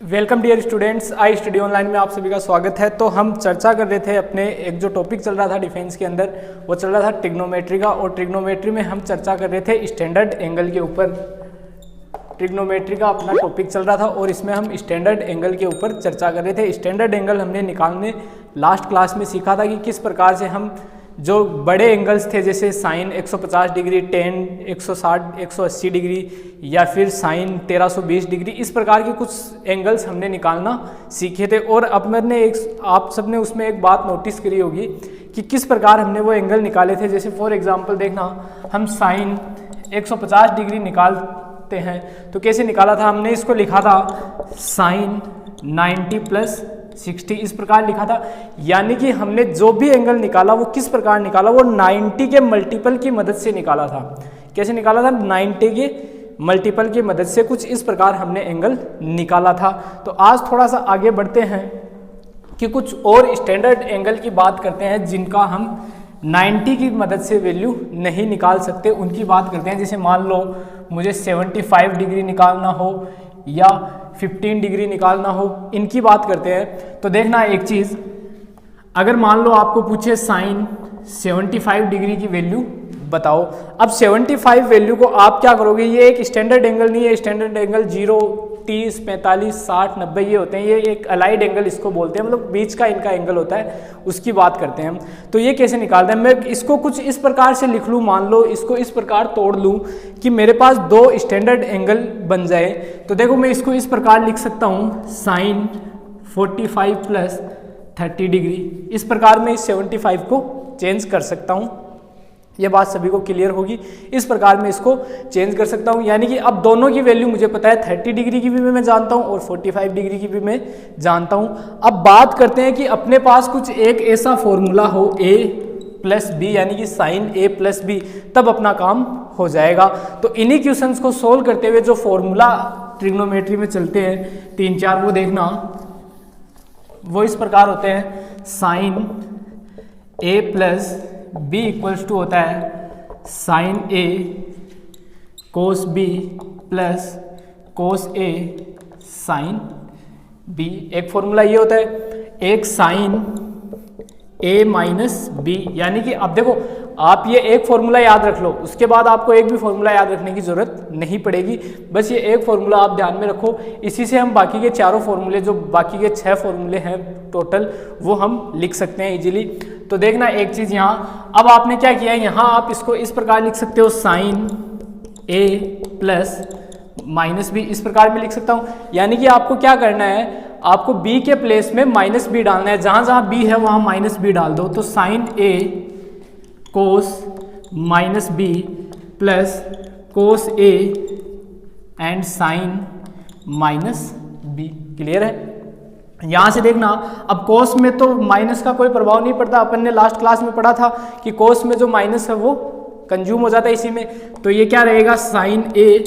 Welcome dear students, I study online में आप सभी का स्वागत है। तो हम चर्चा कर रहे थे अपने एक जो टॉपिक चल रहा था डिफेंस के अंदर, वो चल रहा था ट्रिग्नोमेट्री का। और ट्रिग्नोमेट्री में हम चर्चा कर रहे थे स्टैंडर्ड एंगल के ऊपर। ट्रिग्नोमेट्री का अपना टॉपिक चल रहा था और इसमें हम स्टैंडर्ड एंगल के ऊपर चर्चा कर रहे थे। स्टैंडर्ड एंगल हमने निकालने लास्ट क्लास में सीखा था कि किस प्रकार से हम जो बड़े एंगल्स थे जैसे साइन 150 डिग्री, टेन 160 180 डिग्री या फिर साइन 1320 डिग्री, इस प्रकार के कुछ एंगल्स हमने निकालना सीखे थे। और अब मैंने आप सबने उसमें एक बात नोटिस करी होगी कि किस प्रकार हमने वो एंगल निकाले थे। जैसे फॉर एग्जांपल देखना, हम साइन 150 डिग्री निकालते हैं तो कैसे निकाला था, हमने इसको लिखा था साइन 90 प्लस 60, इस प्रकार लिखा था। यानी कि हमने जो भी एंगल निकाला वो किस प्रकार निकाला, वो 90 के मल्टीपल की मदद से निकाला था। कैसे निकाला था? 90 के मल्टीपल की मदद से कुछ इस प्रकार हमने एंगल निकाला था। तो आज थोड़ा सा आगे बढ़ते हैं कि कुछ और स्टैंडर्ड एंगल की बात करते हैं जिनका हम 90 की मदद से वैल्यू नहीं निकाल सकते, उनकी बात करते हैं। जैसे मान लो मुझे 75 डिग्री निकालना हो या 15 डिग्री निकालना हो, इनकी बात करते हैं। तो देखना एक चीज़, अगर मान लो आपको पूछे साइन 75 डिग्री की वैल्यू बताओ। अब 75 वैल्यू को आप क्या करोगे, ये एक स्टैंडर्ड एंगल नहीं है। स्टैंडर्ड एंगल 0, 30, 45, 60, 90 ये होते हैं। ये एक अलाइड एंगल इसको बोलते हैं, मतलब बीच का इनका एंगल होता है, उसकी बात करते हैं हम। तो ये कैसे निकालते हैं, मैं इसको कुछ इस प्रकार से लिख लूँ, मान लो इसको इस प्रकार तोड़ लूँ कि मेरे पास दो स्टैंडर्ड एंगल बन जाए। तो देखो मैं इसको इस प्रकार लिख सकता हूँ, साइन 45 प्लस 30 डिग्री। इस प्रकार मैं इस 75 को चेंज कर सकता हूँ। ये बात सभी को क्लियर होगी। इस प्रकार मैं इसको चेंज कर सकता हूँ, यानी कि अब दोनों की वैल्यू मुझे पता है, 30 डिग्री की भी मैं जानता हूँ और 45 डिग्री की भी मैं जानता हूँ। अब बात करते हैं कि अपने पास कुछ एक ऐसा फॉर्मूला हो a प्लस बी, यानी कि साइन a प्लस बी, तब अपना काम हो जाएगा। तो इन्हीं क्वेश्चंस को सोल्व करते हुए जो फॉर्मूला ट्रिग्नोमेट्री में चलते हैं 3-4, वो देखना, वो इस प्रकार होते हैं। Sine a plus B equals to होता है sine A cos B plus cos A sine B. एक फॉर्मूला ये होता है, एक साइन ए माइनस बी। यानी कि अब देखो, आप ये एक फॉर्मूला याद रख लो, उसके बाद आपको एक भी फॉर्मूला याद रखने की जरूरत नहीं पड़ेगी। बस ये एक फॉर्मूला आप ध्यान में रखो, इसी से हम बाकी के चारों फॉर्मूले, जो बाकी के 6 फॉर्मूले हैं टोटल, वो हम लिख सकते हैं इजीली। तो देखना एक चीज़ यहाँ, अब आपने क्या किया है, यहाँ आप इसको इस प्रकार लिख सकते हो, साइन ए प्लस माइनस बी, इस प्रकार में लिख सकता हूँ। यानी कि आपको क्या करना है, आपको b के प्लेस में माइनस बी डालना है। जहाँ जहाँ b है वहाँ माइनस बी डाल दो। तो sine A cos minus B plus cos A and sine minus B. Clear है? यहाँ से देखना, अब कोस में तो माइनस का कोई प्रभाव नहीं पड़ता। अपन ने लास्ट क्लास में पढ़ा था कि कोस में जो माइनस है वो कंज्यूम हो जाता है इसी में। तो ये क्या रहेगा, साइन ए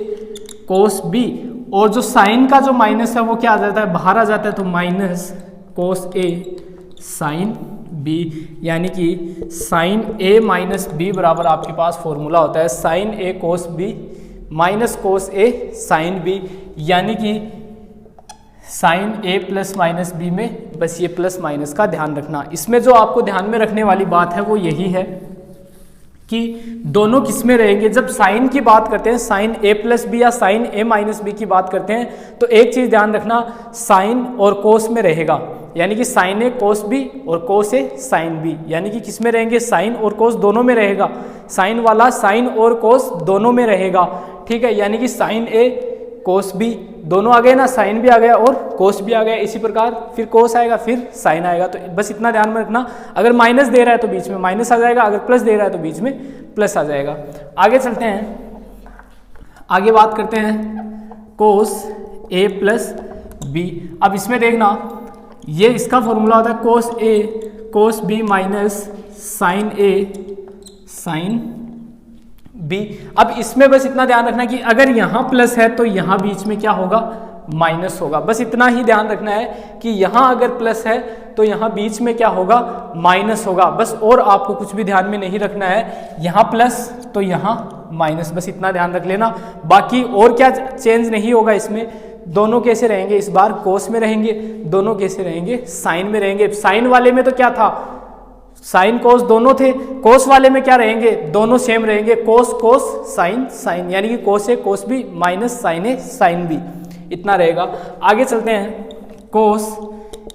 कोस बी, और जो साइन का जो माइनस है वो क्या आ जाता है, बाहर आ जाता है। तो minus cos A sine B, यानी कि साइन ए माइनस बी बराबर आपके पास फॉर्मूला होता है sine A cos B minus cos A sine B. यानी कि साइन ए प्लस माइनस बी में बस ये प्लस माइनस का ध्यान रखना। इसमें जो आपको ध्यान में रखने वाली बात है वो यही है कि दोनों किस में रहेंगे। जब साइन की बात करते हैं, साइन ए प्लस बी या साइन ए माइनस बी की बात करते हैं, तो एक चीज ध्यान रखना, साइन और कोस में रहेगा। यानी कि साइन ए कोस बी और कोस ए साइन बी, यानी कि किस में रहेंगे, साइन और कोस दोनों में रहेगा। साइन वाला साइन और कोस दोनों में रहेगा, ठीक है। यानी कि साइन ए कोस बी दोनों आ गए ना, साइन भी आ गया और कोस भी आ गया। इसी प्रकार फिर कोस आएगा, फिर साइन आएगा। तो बस इतना ध्यान में रखना, अगर माइनस दे रहा है तो बीच में माइनस आ जाएगा, अगर प्लस दे रहा है तो बीच में प्लस आ जाएगा। आगे चलते हैं, आगे बात करते हैं कोस ए प्लस बी। अब इसमें देखना, ये इसका फॉर्मूला होता है कोस A cos B minus sine A sine B. अब इसमें बस इतना ध्यान रखना कि अगर यहाँ प्लस है तो यहाँ बीच में क्या होगा, माइनस होगा। बस इतना ही ध्यान रखना है कि यहाँ अगर प्लस है तो यहाँ बीच में क्या होगा, माइनस होगा। बस और आपको कुछ भी ध्यान में नहीं रखना है, यहाँ प्लस तो यहाँ माइनस, बस इतना ध्यान रख लेना। बाकी और क्या चेंज नहीं होगा इसमें, दोनों कैसे रहेंगे, इस बार कोस में रहेंगे, दोनों कैसे रहेंगे, साइन में रहेंगे। साइन वाले में तो क्या था, साइन कोस दोनों थे, कोस वाले में क्या रहेंगे, दोनों सेम रहेंगे, कोस कोस साइन साइन, यानी कि कोस A cos B minus sine A sine B, इतना रहेगा। आगे चलते हैं, कोस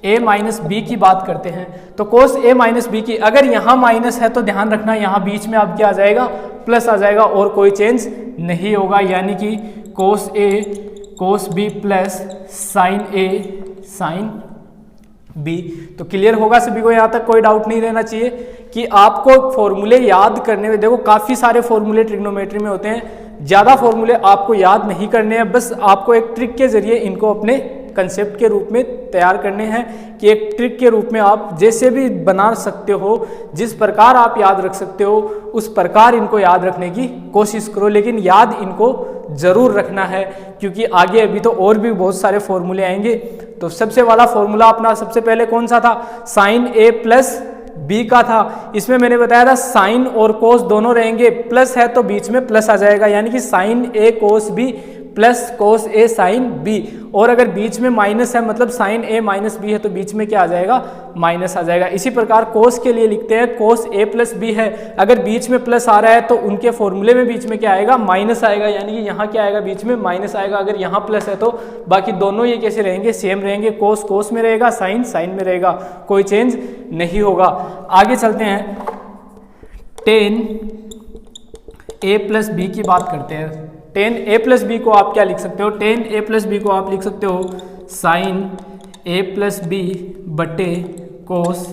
ए माइनस बी की बात करते हैं। तो कोस ए माइनस बी की, अगर यहाँ माइनस है तो ध्यान रखना यहाँ बीच में अब क्या आ जाएगा, प्लस आ जाएगा और कोई चेंज नहीं होगा, यानी कि कोस A cos B plus sign A sine B. तो क्लियर होगा सभी को, यहाँ तक कोई डाउट नहीं रहना चाहिए कि आपको फॉर्मूले याद करने में, देखो काफ़ी सारे फॉर्मूले ट्रिग्नोमेट्री में होते हैं, ज़्यादा फॉर्मूले आपको याद नहीं करने हैं, बस आपको एक ट्रिक के जरिए इनको अपने कंसेप्ट के रूप में तैयार करने हैं कि एक ट्रिक के रूप में आप जैसे भी बना सकते हो, जिस प्रकार आप याद रख सकते हो उस प्रकार इनको याद रखने की कोशिश करो, लेकिन याद इनको ज़रूर रखना है क्योंकि आगे अभी तो और भी बहुत सारे फॉर्मूले आएंगे। तो सबसे वाला फॉर्मूला अपना सबसे पहले कौन सा था, साइन ए प्लस बी का था। इसमें मैंने बताया था साइन और कोस दोनों रहेंगे, प्लस है तो बीच में प्लस आ जाएगा, यानी कि sign A cos B plus cos A sine B, और अगर बीच में माइनस है मतलब साइन ए माइनस बी है तो बीच में क्या आ जाएगा, माइनस आ जाएगा। इसी प्रकार कोस के लिए लिखते हैं, कोस ए प्लस बी है, अगर बीच में प्लस आ रहा है तो उनके फॉर्मूले में बीच में क्या आएगा, माइनस आएगा, यानी कि यहाँ क्या आएगा, बीच में माइनस आएगा। अगर यहाँ प्लस है तो बाकी दोनों ये कैसे रहेंगे, सेम रहेंगे, कोस कोस में रहेगा, साइन साइन में रहेगा, कोई चेंज नहीं होगा। आगे चलते हैं, टेन ए प्लस बी की बात करते हैं। टेन ए प्लस बी को आप क्या लिख सकते हो, टेन ए प्लस बी को आप लिख सकते हो साइन ए प्लस बी बटे कोस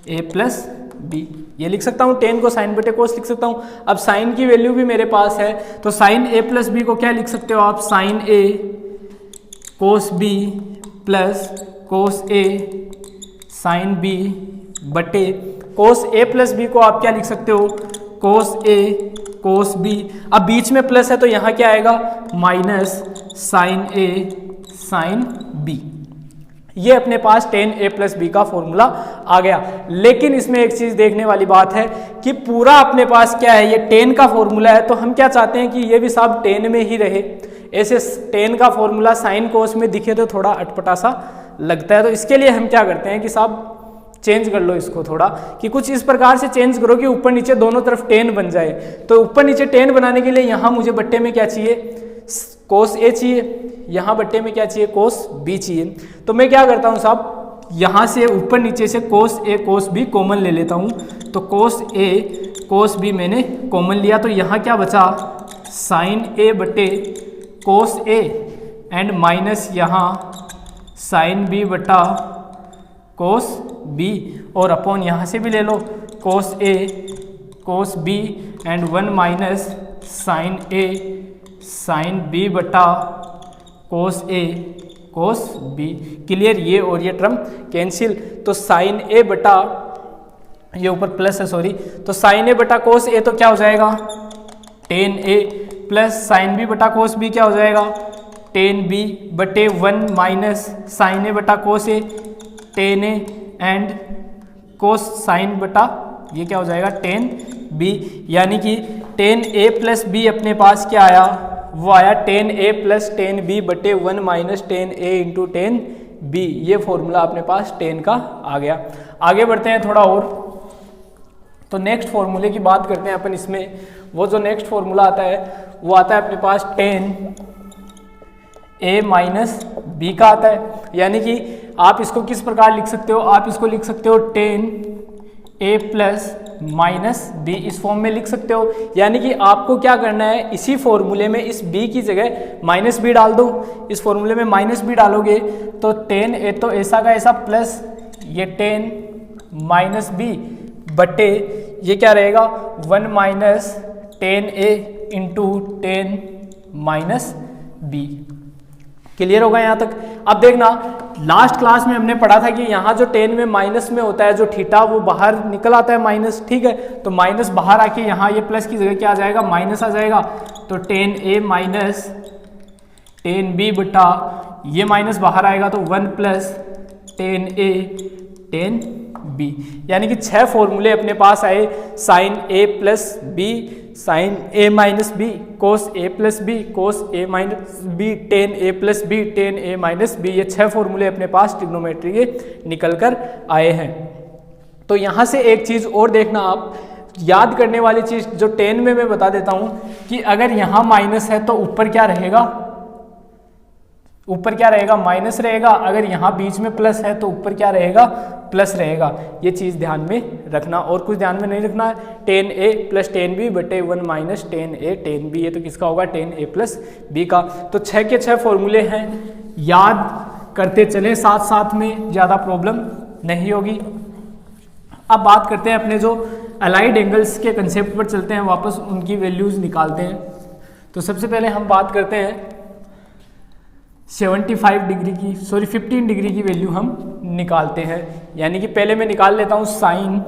ए प्लस बी, ये लिख सकता हूँ, टेन को साइन बटे कोस लिख सकता हूँ। अब साइन की वैल्यू भी मेरे पास है तो साइन ए प्लस बी को क्या लिख सकते हो आप, sign A cos B plus cos A sine B बटे कोस ए प्लस बी को आप क्या लिख सकते हो, कोस ए कोस बी। अब बीच में प्लस है तो यहाँ क्या आएगा, minus sine A sine B. ये अपने पास टेन ए प्लस बी का फॉर्मूला आ गया। लेकिन इसमें एक चीज देखने वाली बात है कि पूरा अपने पास क्या है, ये टेन का फॉर्मूला है, तो हम क्या चाहते हैं कि ये भी साहब टेन में ही रहे। ऐसे टेन का फॉर्मूला साइन कोस में दिखे तो थोड़ा अटपटा सा लगता है, तो इसके लिए हम क्या करते हैं कि साहब चेंज कर लो इसको थोड़ा, कि कुछ इस प्रकार से चेंज करो कि ऊपर नीचे दोनों तरफ टेन बन जाए। तो ऊपर नीचे टेन बनाने के लिए यहाँ मुझे बट्टे में क्या चाहिए, कोस ए चाहिए, यहाँ बट्टे में क्या चाहिए, कोस बी चाहिए। तो मैं क्या करता हूँ साहब, यहाँ से ऊपर नीचे से कोस ए कोस बी कॉमन ले लेता हूँ। तो कोस ए कोस बी मैंने कॉमन लिया, तो यहाँ क्या बचा, साइन ए बटे कोस ए एंड माइनस यहाँ साइन बी बटा कोस बी, और अपॉन यहाँ से भी ले लो, cos A cos B and 1 minus sine A sine B बटा cos A cos B. Clear, ये और ये टर्म कैंसिल, तो साइन ए बटा, ये ऊपर प्लस है सॉरी, तो साइन ए बटा कोस ए तो क्या हो जाएगा, टेन ए प्लस साइन बी बटा कोस बी क्या हो जाएगा, टेन बी बटे 1 माइनस साइन ए बटा cos A tan A and cos sine बटा ये क्या हो जाएगा, टेन बी। यानी कि टेन ए प्लस बी अपने पास क्या आया, वो आया टेन ए प्लस टेन बी बटे 1 minus tan A into ten B. ये फॉर्मूला अपने पास टेन का आ गया। आगे बढ़ते हैं थोड़ा और, तो नेक्स्ट फॉर्मूले की बात करते हैं अपन। इसमें वो जो नेक्स्ट फॉर्मूला आता है वो आता है अपने पास टेन ए माइनस बी का आता है। यानी कि आप इसको किस प्रकार लिख सकते हो, आप इसको लिख सकते हो टेन ए प्लस माइनस बी, इस फॉर्म में लिख सकते हो। यानी कि आपको क्या करना है, इसी फॉर्मूले में इस बी की जगह माइनस बी डाल दो। इस फॉर्मूले में माइनस बी डालोगे तो टेन ए तो ऐसा का ऐसा प्लस ये टेन माइनस बी बटे ये क्या रहेगा 1 minus tan A into tan minus B. Clear होगा यहाँ तक। अब देखना लास्ट क्लास में हमने पढ़ा था कि यहाँ जो टेन में माइनस में होता है जो थीटा वो बाहर निकल आता है माइनस, ठीक है। तो माइनस बाहर आके यहाँ ये प्लस की जगह क्या आ जाएगा, माइनस आ जाएगा। तो टेन ए माइनस टेन बी बटा ये माइनस बाहर आएगा तो 1 प्लस टेन ए टेन बी, यानी कि 6 फॉर्मूले अपने पास आए, साइन ए प्लस बी, साइन ए माइनस बी, कोस ए प्लस बी, कोस ए माइनस बी, टेन ए प्लस बी, टेन ए माइनस बी, ये 6 फॉर्मूले अपने पास ट्रिग्नोमेट्री के निकल कर आए हैं। तो यहाँ से एक चीज़ और देखना, आप याद करने वाली चीज़ जो 10 में मैं बता देता हूँ कि अगर यहाँ माइनस है तो ऊपर क्या रहेगा, ऊपर क्या रहेगा, माइनस रहेगा। अगर यहाँ बीच में प्लस है तो ऊपर क्या रहेगा, प्लस रहेगा। ये चीज़ ध्यान में रखना, और कुछ ध्यान में नहीं रखना। 10a प्लस 10b बटे 1 माइनस 10a 10b, ये तो किसका होगा, 10a प्लस b का। तो 6 के 6 फॉर्मूले हैं, याद करते चले साथ साथ में, ज़्यादा प्रॉब्लम नहीं होगी। अब बात करते हैं अपने जो अलाइड एंगल्स के कंसेप्ट पर चलते हैं, वापस उनकी वैल्यूज़ निकालते हैं। तो सबसे पहले हम बात करते हैं 75 डिग्री की, 15 डिग्री की वैल्यू हम निकालते हैं। यानी कि पहले मैं निकाल लेता हूँ साइन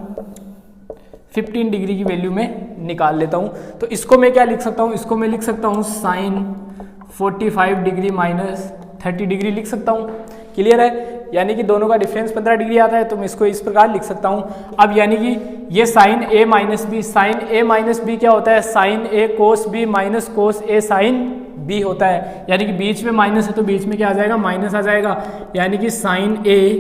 15 डिग्री की वैल्यू में निकाल लेता हूँ। तो इसको मैं क्या लिख सकता हूँ, इसको मैं लिख सकता हूँ साइन 45 डिग्री माइनस 30 डिग्री लिख सकता हूँ। क्लियर है, यानी कि दोनों का डिफरेंस 15 डिग्री आता है, तो मैं इसको इस प्रकार लिख सकता हूँ। अब यानी कि ये साइन ए माइनस बी, साइन ए माइनस बी क्या होता है, sine A cos B minus cos A sine B होता है। यानी कि बीच में माइनस है तो बीच में क्या आ जाएगा, माइनस आ जाएगा। यानी कि sign A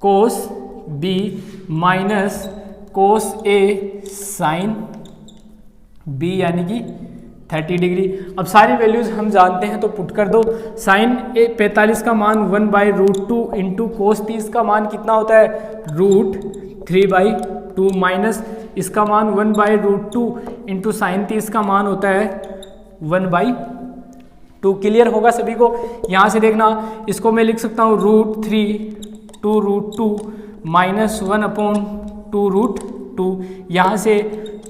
cos B minus cos A sine B, यानी कि 30 डिग्री। अब सारी वैल्यूज हम जानते हैं तो पुट कर दो। साइन ए 45 का मान 1/√2 इंटू कोस 30 का मान कितना होता है, √3/2 माइनस इसका मान 1/√2 इंटू साइन 30 का मान होता है 1/2। क्लियर होगा सभी को। यहाँ से देखना, इसको मैं लिख सकता हूँ √3 2√2 माइनस 1/2√2। यहाँ से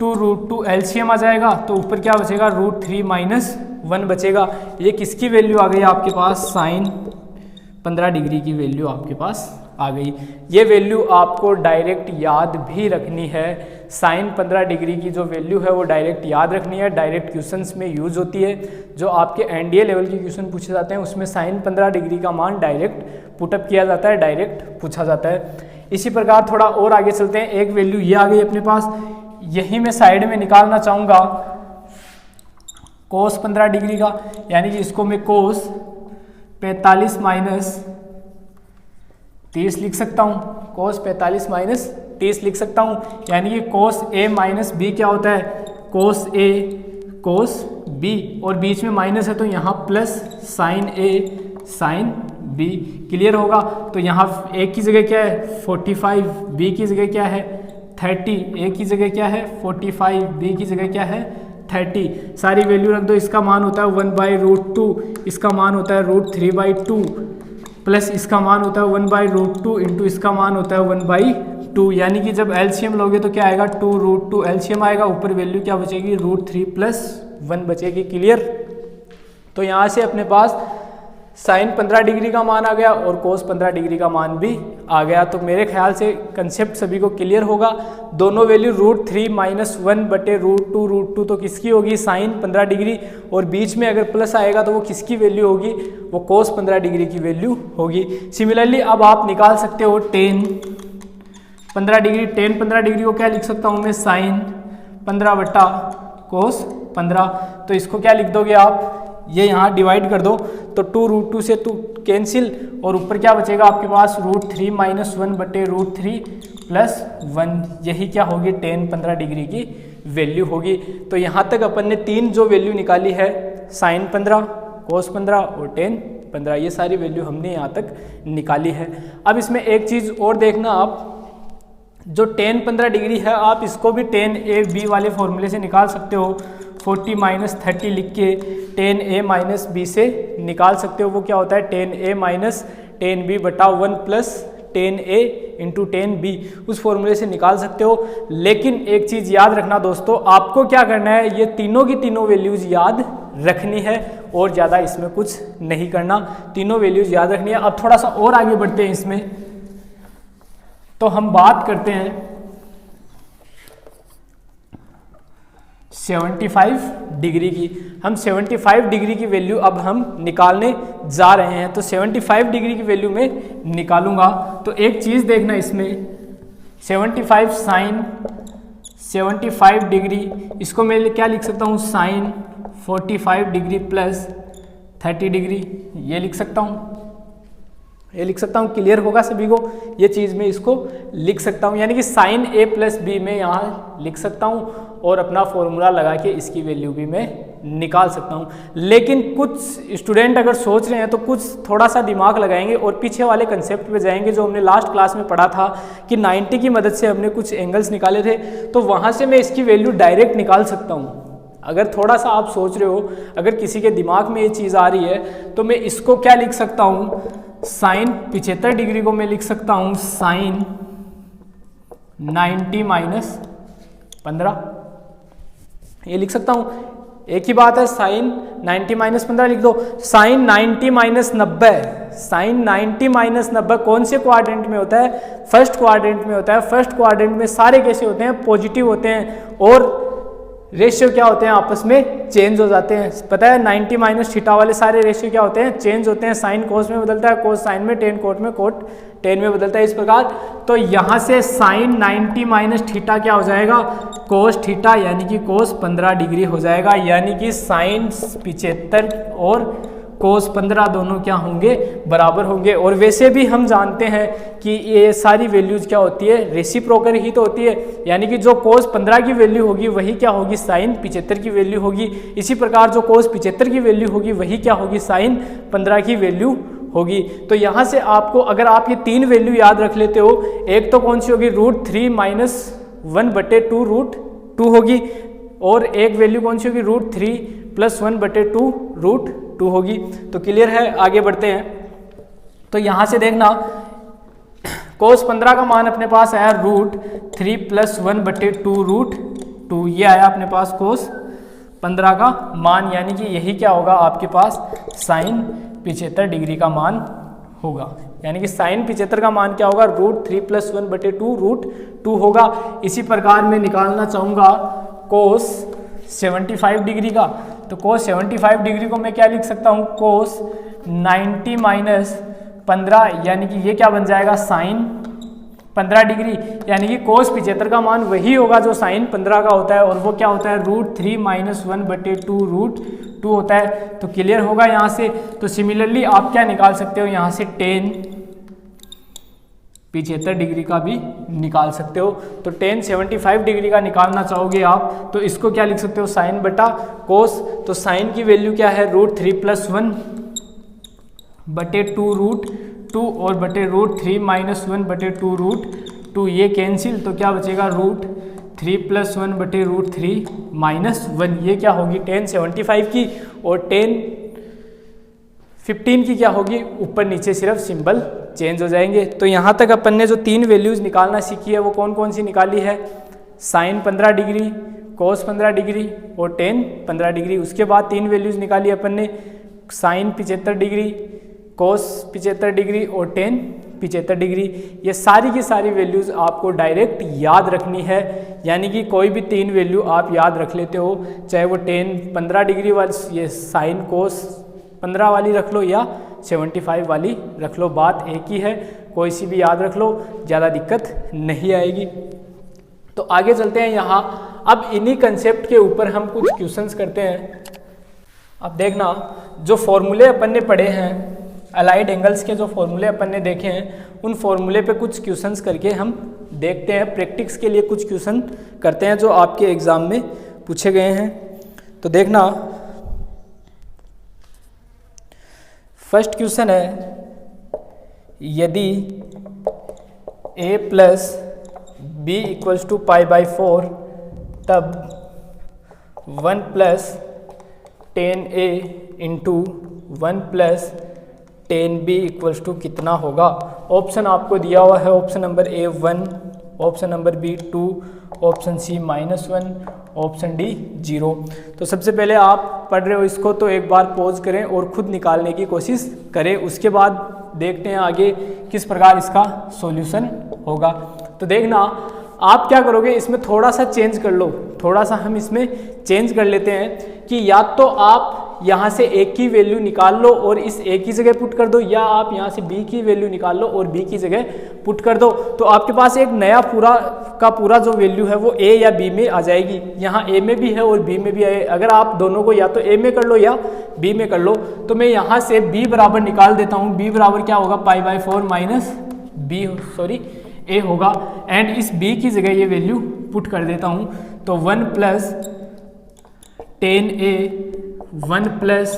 2√2 एलसीएम आ जाएगा, तो ऊपर क्या बचेगा, √3 माइनस 1 बचेगा। ये किसकी वैल्यू आ गई आपके पास, साइन 15 डिग्री की वैल्यू आपके पास आ गई। ये वैल्यू आपको डायरेक्ट याद भी रखनी है। साइन 15 डिग्री की जो वैल्यू है वो डायरेक्ट याद रखनी है, डायरेक्ट क्वेश्चंस में यूज होती है। जो आपके एनडीए लेवल के क्वेश्चन पूछे जाते हैं उसमें साइन 15 डिग्री का मान डायरेक्ट पुटअप किया जाता है, डायरेक्ट पूछा जाता है। इसी प्रकार थोड़ा और आगे चलते हैं। एक वैल्यू ये आ गई अपने पास, यही मैं साइड में निकालना चाहूँगा कोस 15 डिग्री का, यानी कि इसको मैं कोस 45 माइनस 30 लिख सकता हूँ, कोस 45 माइनस 30 लिख सकता हूँ। यानी कि कोस ए माइनस बी क्या होता है, कोस ए कोस बी, और बीच में माइनस है तो यहाँ plus sign A sine B. Clear होगा। तो यहाँ ए की जगह क्या है 45, बी की जगह क्या है 30, ए की जगह क्या है 45, बी की जगह क्या है 30। सारी वैल्यू रख दो। इसका मान होता है 1/√2, इसका मान होता है √3/2, प्लस इसका मान होता है 1/√2 इंटू इसका मान होता है 1/2। यानी कि जब एलसीएम लोगे तो क्या आएगा 2√2 एलसीएम आएगा, ऊपर वैल्यू क्या बचेगी √3 + 1 बचेगी। क्लियर। तो यहाँ से अपने पास साइन 15 डिग्री का मान आ गया और कोस 15 डिग्री का मान भी आ गया। तो मेरे ख्याल से कंसेप्ट सभी को क्लियर होगा। दोनों वैल्यू √3 - 1 बटे √2 तो किसकी होगी, साइन 15 डिग्री, और बीच में अगर प्लस आएगा तो वो किसकी वैल्यू होगी, वो कोस 15 डिग्री की वैल्यू होगी। सिमिलरली अब आप निकाल सकते हो टेन 15 डिग्री। टेन 15 डिग्री को क्या लिख सकता हूँ मैं, साइन 15 बटा कोस 15। तो इसको क्या लिख दोगे आप, ये यहाँ डिवाइड कर दो तो 2√2 से 2 कैंसिल, और ऊपर क्या बचेगा आपके पास √3 - 1 बटे √3 + 1। यही क्या होगी, टेन 15 डिग्री की वैल्यू होगी। तो यहाँ तक अपन ने 3 जो वैल्यू निकाली है, साइन 15, कोस 15 और टेन 15, ये सारी वैल्यू हमने यहाँ तक निकाली है। अब इसमें एक चीज़ और देखना आप, जो टेन 15 डिग्री है आप इसको भी टेन ए बी वाले फॉर्मूले से निकाल सकते हो। 40 - 30 लिख के टेन ए माइनस बी से निकाल सकते हो। वो क्या होता है, टेन ए माइनस टेन बी बटा 1 plus ten A into ten B, उस फॉर्मूले से निकाल सकते हो। लेकिन एक चीज़ याद रखना दोस्तों, आपको क्या करना है, ये तीनों की तीनों वैल्यूज़ याद रखनी है और ज़्यादा इसमें कुछ नहीं करना, तीनों वैल्यूज़ याद रखनी है। अब थोड़ा सा और आगे बढ़ते हैं इसमें, तो हम बात करते हैं 75 डिग्री की। हम 75 डिग्री की वैल्यू अब हम निकालने जा रहे हैं। तो 75 डिग्री की वैल्यू मैं निकालूंगा। तो एक चीज़ देखना इसमें, 75 साइन 75 डिग्री, इसको मैं क्या लिख सकता हूँ, साइन 45 डिग्री प्लस 30 डिग्री, ये लिख सकता हूँ, ये लिख सकता हूँ। क्लियर होगा सभी को, ये चीज़ मैं इसको लिख सकता हूँ, यानी कि साइन ए प्लस बी में यहाँ लिख सकता हूँ और अपना फॉर्मूला लगा के इसकी वैल्यू भी मैं निकाल सकता हूँ। लेकिन कुछ स्टूडेंट अगर सोच रहे हैं तो कुछ थोड़ा सा दिमाग लगाएंगे और पीछे वाले कंसेप्ट पे जाएंगे जो हमने लास्ट क्लास में पढ़ा था कि 90 की मदद से हमने कुछ एंगल्स निकाले थे, तो वहाँ से मैं इसकी वैल्यू डायरेक्ट निकाल सकता हूँ। अगर थोड़ा सा आप सोच रहे हो, अगर किसी के दिमाग में ये चीज़ आ रही है, तो मैं इसको क्या लिख सकता हूँ, साइन 75 डिग्री को मैं लिख सकता हूँ साइन 90 माइनस 15, ये लिख सकता हूँ। एक ही बात है, साइन 90 माइनस 15 लिख दो। साइन 90 माइनस 90, साइन 90 माइनस 90 कौन से क्वाड्रेंट में होता है, फर्स्ट क्वाड्रेंट में होता है। फर्स्ट क्वाड्रेंट में सारे कैसे होते हैं, पॉजिटिव होते हैं और रेशियो क्या होते हैं, आपस में चेंज हो जाते हैं। पता है 90 माइनस थीटा वाले सारे रेशियो क्या होते हैं, चेंज होते हैं। साइन कोस में बदलता है, कोस साइन में, टेन कोट में, कोट टेन में बदलता है, इस प्रकार। तो यहाँ से साइन 90 माइनस थीटा क्या हो जाएगा, कोस थीटा, यानी कि कोस 15 डिग्री हो जाएगा। यानी कि साइन 75 और कोस 15 दोनों क्या होंगे, बराबर होंगे। और वैसे भी हम जानते हैं कि ये सारी वैल्यूज क्या होती है, रेसिप्रोकल ही तो होती है, यानी कि जो कोस 15 की वैल्यू होगी वही क्या होगी, साइन 75 की वैल्यू होगी। इसी प्रकार जो कोस 75 की वैल्यू होगी वही क्या होगी, साइन 15 की वैल्यू होगी। तो यहाँ से आपको अगर आप ये तीन वैल्यू याद रख लेते हो, एक तो कौन सी होगी, √3 माइनस 1/2 √2 होगी, और एक वैल्यू कौन सी होगी, √3 प्लस 1/2 √2 होगी। तो क्लियर है, आगे बढ़ते हैं। तो यहाँ से देखना, कोस 15 का मान अपने पास आया √3 प्लस 1/2 √2, ये आया अपने पास कोस 15 का मान, यानी कि यही क्या होगा आपके पास, साइन 75 डिग्री का मान होगा। यानी कि साइन 75 का मान क्या होगा, √3 प्लस 1/2 √2 होगा। इसी प्रकार मैं निकालना चाहूँगा कोस 75 डिग्री का। तो कोस 75 डिग्री को मैं क्या लिख सकता हूँ, कोस 90 माइनस 15, यानी कि ये क्या बन जाएगा, साइन 15 डिग्री। यानी कि कोस 75 का मान वही होगा जो साइन 15 का होता है, और वो क्या होता है, √3 माइनस 1/2 √2 होता है। तो क्लियर होगा यहाँ से। तो सिमिलरली आप क्या निकाल सकते हो, यहाँ से टेन 75 डिग्री का भी निकाल सकते हो। तो टेन 75 डिग्री का निकालना चाहोगे आप, तो इसको क्या लिख सकते हो, साइन बटा कोस। तो साइन की वैल्यू क्या है, √3 प्लस 1/2 √2 और बटे √3 माइनस 1/2 √2, ये कैंसिल, तो क्या बचेगा, √3 प्लस 1/√3 माइनस 1, ये क्या होगी, टेन 75 की, और टेन 15 की क्या होगी, ऊपर नीचे सिर्फ सिंबल चेंज हो जाएंगे। तो यहाँ तक अपन ने जो तीन वैल्यूज निकालना सीखी है वो कौन कौन सी निकाली है, साइन 15 डिग्री, कोस 15 डिग्री और टेन 15 डिग्री। उसके बाद तीन वैल्यूज निकाली अपन ने, साइन 75 डिग्री, कोस 75 डिग्री और टेन 75 डिग्री। ये सारी की सारी वैल्यूज आपको डायरेक्ट याद रखनी है, यानी कि कोई भी तीन वैल्यू आप याद रख लेते हो, चाहे वो टेन 15 डिग्री वाली, ये साइन कोस 15 वाली रख लो या 75 वाली रख लो, बात एक ही है, कोई सी भी याद रख लो, ज़्यादा दिक्कत नहीं आएगी। तो आगे चलते हैं यहाँ। अब इन्हीं कंसेप्ट के ऊपर हम कुछ क्वेश्चंस करते हैं। अब देखना, जो फॉर्मूले अपन ने पढ़े हैं, अलाइड एंगल्स के जो फॉर्मूले अपन ने देखे हैं, उन फॉर्मूले पे कुछ क्वेश्चंस करके हम देखते हैं। प्रैक्टिस के लिए कुछ क्वेश्चन करते हैं जो आपके एग्ज़ाम में पूछे गए हैं। तो देखना, फर्स्ट क्वेश्चन है, यदि a plus B equals to π/4 तब 1 plus 10a into 1 plus 10b equals to कितना होगा। ऑप्शन आपको दिया हुआ है, option number A 1, option number B 2, option C -1, option D 0। तो सबसे पहले आप पढ़ रहे हो इसको तो एक बार पॉज करें और खुद निकालने की कोशिश करें, उसके बाद देखते हैं आगे किस प्रकार इसका सॉल्यूशन होगा। तो देखना, आप क्या करोगे, इसमें थोड़ा सा चेंज कर लो, थोड़ा सा हम इसमें चेंज कर लेते हैं, कि या तो आप यहाँ से a की वैल्यू निकाल लो और इस a की जगह पुट कर दो, या आप यहाँ से b की वैल्यू निकाल लो और b की जगह पुट कर दो, तो आपके पास एक नया पूरा का पूरा जो वैल्यू है वो a या b में आ जाएगी। यहाँ a में भी है और b में भी है। अगर आप दोनों को या तो a में कर लो या b में कर लो, तो मैं यहाँ से b बराबर निकाल देता हूँ। b बराबर क्या होगा, π/4 माइनस a होगा, एंड इस b की जगह ये वैल्यू पुट कर देता हूँ। तो 1 plus 10a 1 plus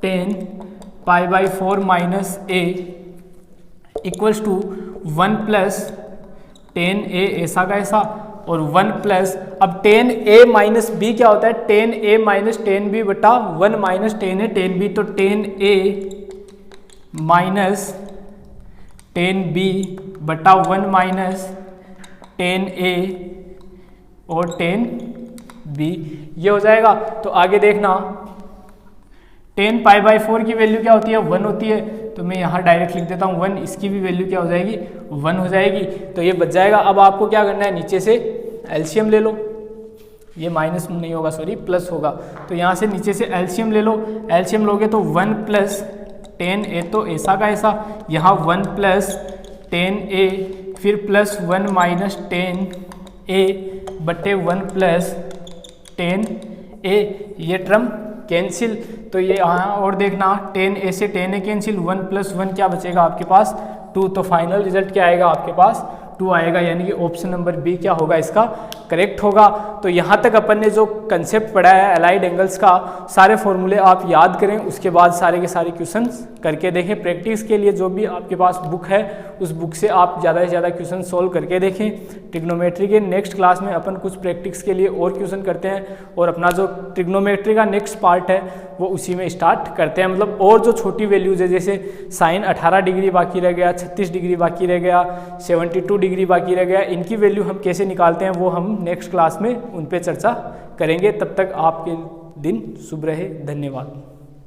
10 π/4 minus a equals to 1 plus 10a ऐसा का ऐसा और 1 प्लस, अब 10a माइनस b क्या होता है, 10a माइनस 10b बटा 1 माइनस 10a 10b, तो 10a माइनस 10b बटा 1 माइनस 10a और 10b ये हो जाएगा। तो आगे देखना 10 π/4 की वैल्यू क्या होती है, 1 होती है, तो मैं यहाँ डायरेक्ट लिख देता हूँ 1, इसकी भी वैल्यू क्या हो जाएगी, 1 हो जाएगी। तो ये बच जाएगा। अब आपको क्या करना है, नीचे से एलसीएम ले लो, ये माइनस नहीं होगा सॉरी प्लस होगा, तो यहाँ से नीचे से एलसीएम ले लो। एलसीएम लोगे तो 1 प्लस 10a तो ऐसा का ऐसा, यहाँ 1 प्लस 10a फिर प्लस 1 माइनस 10a बटे 1 प्लस 10a, ये टर्म कैंसिल। तो ये यहाँ और देखना 10a से 10a कैंसिल, 1 प्लस 1 क्या बचेगा आपके पास 2, तो फाइनल रिजल्ट क्या आएगा आपके पास 2 आएगा, यानी कि ऑप्शन नंबर बी क्या होगा इसका करेक्ट होगा। तो यहाँ तक अपन ने जो कंसेप्ट पढ़ा है एलाइड एंगल्स का, सारे फॉर्मूले आप याद करें, उसके बाद सारे के सारे क्वेश्चंस करके देखें। प्रैक्टिस के लिए जो भी आपके पास बुक है उस बुक से आप ज़्यादा से ज़्यादा क्वेश्चन सोल्व करके देखें। ट्रिग्नोमेट्री के नेक्स्ट क्लास में अपन कुछ प्रैक्टिस के लिए और क्वेश्चन करते हैं और अपना जो ट्रिग्नोमेट्री का नेक्स्ट पार्ट है वो उसी में स्टार्ट करते हैं। मतलब और जो छोटी वैल्यूज़ है, जैसे साइन 18 डिग्री बाकी रह गया, 36 डिग्री बाकी रह गया, 72 डिग्री बाकी रह गया, इनकी वैल्यू हम कैसे निकालते हैं वो हम नेक्स्ट क्लास में उन पे चर्चा करेंगे। तब तक आपके दिन शुभ रहे, धन्यवाद।